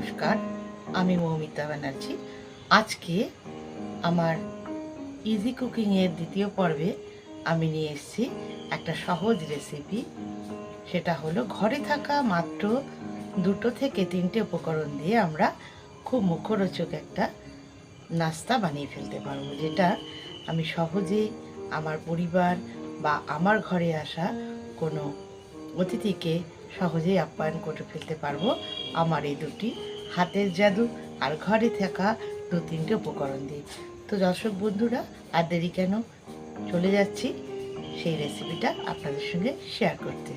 নমস্কার, আমি মৌমিতা ব্যানার্জি। আজকে আমার ইজি কুকিংয়ের দ্বিতীয় পর্বে আমি নিয়ে এসেছি একটা সহজ রেসিপি। সেটা হলো ঘরে থাকা মাত্র 2 থেকে 3টে উপকরণ দিয়ে আমরা খুব মুখরোচক একটা নাস্তা বানিয়ে ফেলতে পারবো, যেটা আমি সহজেই আমার পরিবার বা আমার ঘরে আসা কোনো অতিথিকে সহজেই আপ্যায়ন করে ফেলতে পারবো আমার এই দুটি হাতের জাদু আর ঘরে থাকা 2-3টে উপকরণ দিয়ে। তো দর্শক বন্ধুরা, আর দেরি কেন, চলে যাচ্ছি সেই রেসিপিটা আপনাদের সঙ্গে শেয়ার করতে।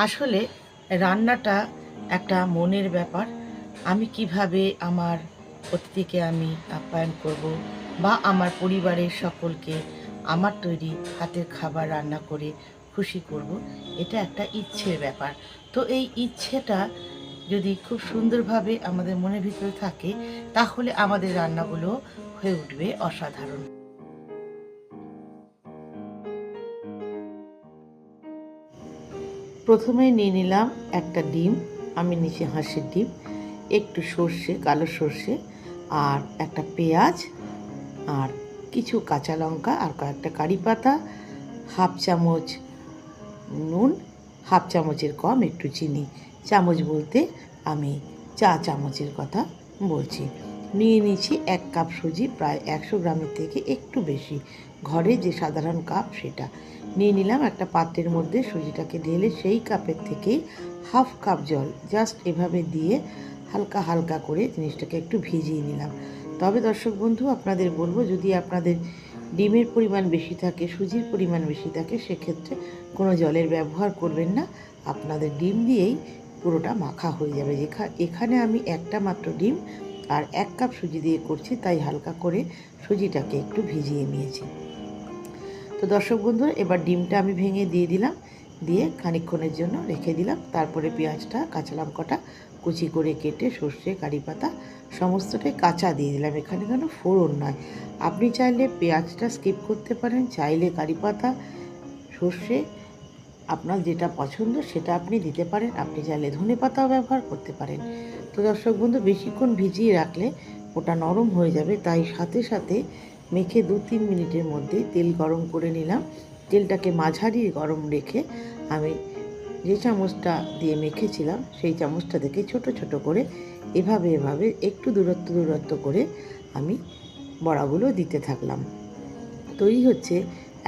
আসলে রান্নাটা একটা মনের ব্যাপার। আমি কিভাবে আমার অতিথিকে আমি আপ্যায়ন করব বা আমার পরিবারের সকলকে আমার তৈরি হাতের খাবার রান্না করে খুশি করব, এটা একটা ইচ্ছের ব্যাপার। তো এই ইচ্ছেটা যদি খুব সুন্দরভাবে আমাদের মনের ভিতরে থাকে, তাহলে আমাদের রান্নাগুলো হয়ে উঠবে অসাধারণ। প্রথমে নিয়ে নিলাম একটা ডিম, আমি নিচে হাঁসের ডিম, একটু সর্ষে, কালো সর্ষে, আর একটা পেঁয়াজ, আর কিছু কাঁচা লঙ্কা, আর কয়েকটা কারি পাতা, হাফ চামচ নুন, হাফ চামচের কম একটু চিনি। চামচ বলতে আমি চা চামচের কথা বলছি। নিয়ে নিয়েছি 1 কাপ সুজি, প্রায় 100 গ্রামের থেকে একটু বেশি, ঘরে যে সাধারণ কাপ সেটা নিয়ে নিলাম। একটা পাত্রের মধ্যে সুজিটাকে ঢেলে সেই কাপের থেকেই হাফ কাপ জল জাস্ট এভাবে দিয়ে হালকা হালকা করে জিনিসটাকে একটু ভিজিয়ে নিলাম। তবে দর্শক বন্ধু, আপনাদের বলবো, যদি আপনাদের ডিমের পরিমাণ বেশি থাকে, সুজির পরিমাণ বেশি থাকে, সেক্ষেত্রে কোনো জলের ব্যবহার করবেন না, আপনাদের ডিম দিয়েই পুরোটা মাখা হয়ে যাবে। এখানে আমি একটা মাত্র ডিম আর 1 কাপ সুজি দিয়ে করছি, তাই হালকা করে সুজিটাকে একটু ভিজিয়ে নিয়েছি। তো দর্শক বন্ধুরা, এবার ডিমটা আমি ভেঙে দিয়ে দিলাম, দিয়ে খানিকক্ষণের জন্য রেখে দিলাম। তারপরে পেঁয়াজটা, কাঁচা লঙ্কাটা কুচি করে কেটে, সর্ষে, কারি পাতা সমস্তটাই কাঁচা দিয়ে দিলাম, এখানে কেন ফোড়ন নয়। আপনি চাইলে পেঁয়াজটা স্কিপ করতে পারেন, চাইলে কারি পাতা, সর্ষে, আপনার যেটা পছন্দ সেটা আপনি দিতে পারেন। আপনি চাইলে ধনে পাতাও ব্যবহার করতে পারেন। তো দর্শক বন্ধু, বেশিক্ষণ ভিজিয়ে রাখলে ওটা নরম হয়ে যাবে, তাই সাথে সাথে মেখে 2-3 মিনিটের মধ্যে তেল গরম করে নিলাম। তেলটাকে মাঝারি গরম রেখে আমি যে চামচটা দিয়ে মেখেছিলাম সেই চামচটা থেকে ছোট ছোট করে এভাবে একটু দূরত্ব করে আমি বড়াগুলো দিতে থাকলাম। তৈরি হচ্ছে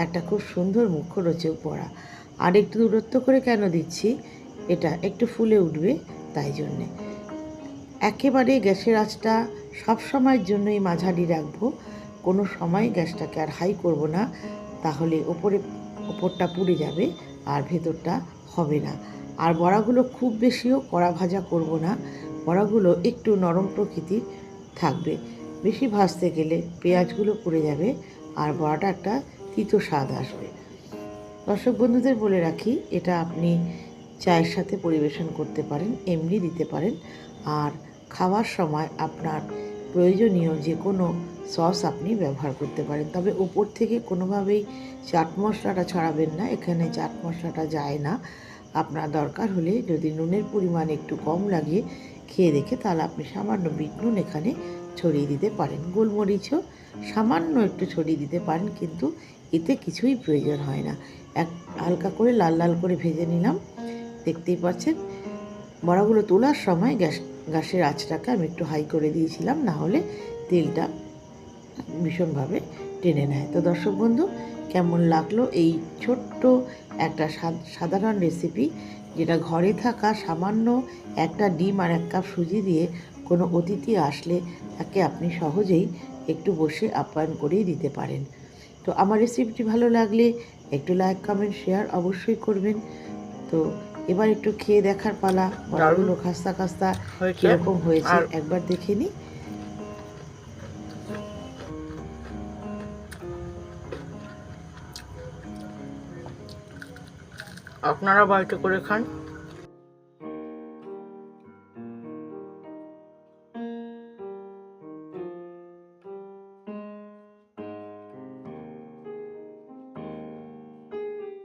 একটা খুব সুন্দর মুখরোচক বড়া। আর একটু দূরত্ব করে কেন দিচ্ছি, এটা একটু ফুলে উঠবে তাই জন্যে। একেবারে গ্যাসের আঁচটা সব সময়ের জন্যই মাঝারি রাখবো, কোনো সময় গ্যাসটাকে আর হাই করব না, তাহলে ওপরটা পুড়ে যাবে আর ভেতরটা হবে না। আর বড়াগুলো খুব বেশিও কড়া ভাজা করব না, বড়াগুলো একটু নরম প্রকৃতির থাকবে। বেশি ভাজতে গেলে পেঁয়াজগুলো পুড়ে যাবে আর বড়াটা একটা তিতো স্বাদ আসবে। দর্শক বন্ধুদের বলে রাখি, এটা আপনি চায়ের সাথে পরিবেশন করতে পারেন, এমনি দিতে পারেন, আর খাওয়ার সময় আপনার প্রয়োজনীয় যে কোনো সস আপনি ব্যবহার করতে পারেন। তবে উপর থেকে কোনোভাবেই চাট মশলাটা ছড়াবেন না, এখানে চাট মশলাটা যায় না। আপনার দরকার হলে যদি নুনের পরিমাণ একটু কম লাগে খেয়ে দেখে, তাহলে আপনি সামান্য বিট নুন এখানে ছড়িয়ে দিতে পারেন। গোলমরিচও সামান্য একটু ছড়িয়ে দিতে পারেন, কিন্তু এতে কিছুই প্রয়োজন হয় না। হালকা করে লাল লাল করে ভেজে নিলাম, দেখতেই পাচ্ছেন। বড়াগুলো তোলার সময় গ্যাসের আঁচটাকে আমি একটু হাই করে দিয়েছিলাম, না হলে তেলটা ভীষণভাবে টেনে নেয়। তো দর্শক বন্ধু, কেমন লাগলো এই ছোট্ট একটা সাধারণ রেসিপি, যেটা ঘরে থাকা সামান্য একটা ডিম আর 1 কাপ সুজি দিয়ে কোনো অতিথি আসলে তাকে আপনি সহজেই একটু বসে আপ্যায়ন করেই দিতে পারেন। তো আমার রেসিপিটি ভালো লাগলে একটু লাইক, কমেন্ট, শেয়ার অবশ্যই করবেন। তো এবার একটু খেয়ে দেখার পালা, বড়াগুলো খাস্তা খাস্তা কীরকম হয়েছে একবার দেখে নিই। আপনারা বাড়িতে করে খান।